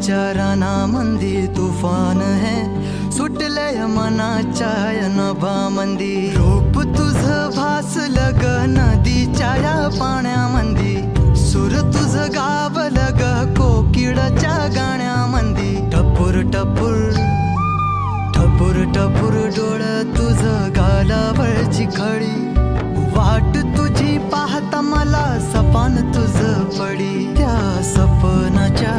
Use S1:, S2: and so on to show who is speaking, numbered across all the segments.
S1: विचाराना मंदी तुफान है सुटले मनाच्या नभा मंदी रूप तुझ भासलं ग नदीच्या या पाण्यामंदी सुर तुझ गावलं ग कोकिळाच्या गाण्यामंदी टपूर टपूर टपूर टपूर डोळं तुझ गालावरची खडी वाट तुझी पाहता मला सपान तुझ पडी त्या सपनाच्या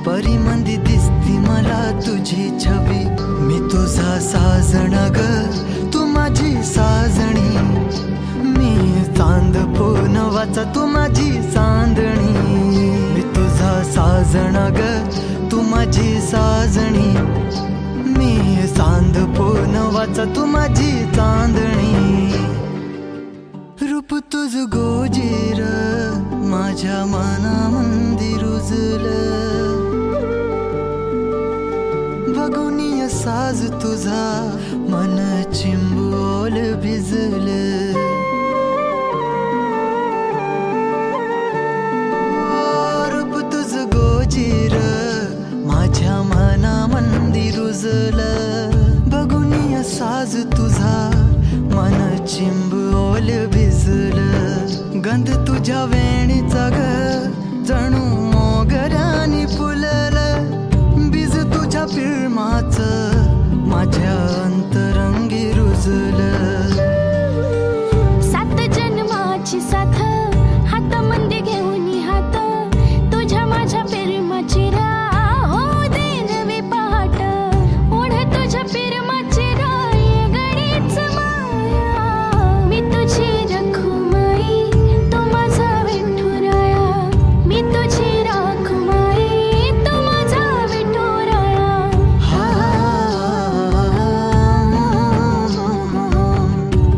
S1: परिमंदी दिसती मला तुझी छबी मी तुझा साजण ग तू माझी साजणी मी चांद पूनवाचा तू माझी चांदणी मी तुझा साजण ग तू माझी साजणी मी चांद पूनवाचा तू माझी चांदणी रूप तुझ गोजीर माझ्या मनामंदी रुजलं बघुनिय साज तुझा मन चिंबोल भिजलं रूप तुझ गोजीर माझ्या मनामंदी रुजलं बघुनिय साज तुझा मन चिंबोल भिजलं गंध तुझ्या वेणीचा ग जणू मोगऱ्यानी फुललं बीज तुझ्या पिळमाचं माझ्या अंतरंगी रुजलं
S2: सात जन्माची साथ हात मंदी घेऊन हात तुझ्या माझ्या प्रेमाची राह हो देन वे पहाट ओढ तुझ्या प्रेमाची राह गडीच माया मी तुझी रखुमाई तू माझा विठुराया मी तुझी रखुमाई तू माझा विठुराया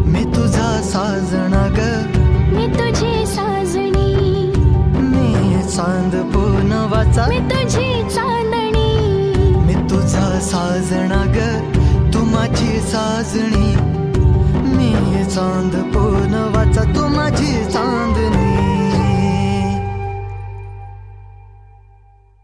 S1: मी तुझा साजणा ग
S2: मी तुझी साजणी
S1: मी चांद पूनवाचा
S2: मी तुझी चांदणी
S1: मी तुझा साजणा ग तू माझी साजणी मी चांद पूनवाचा तू माझी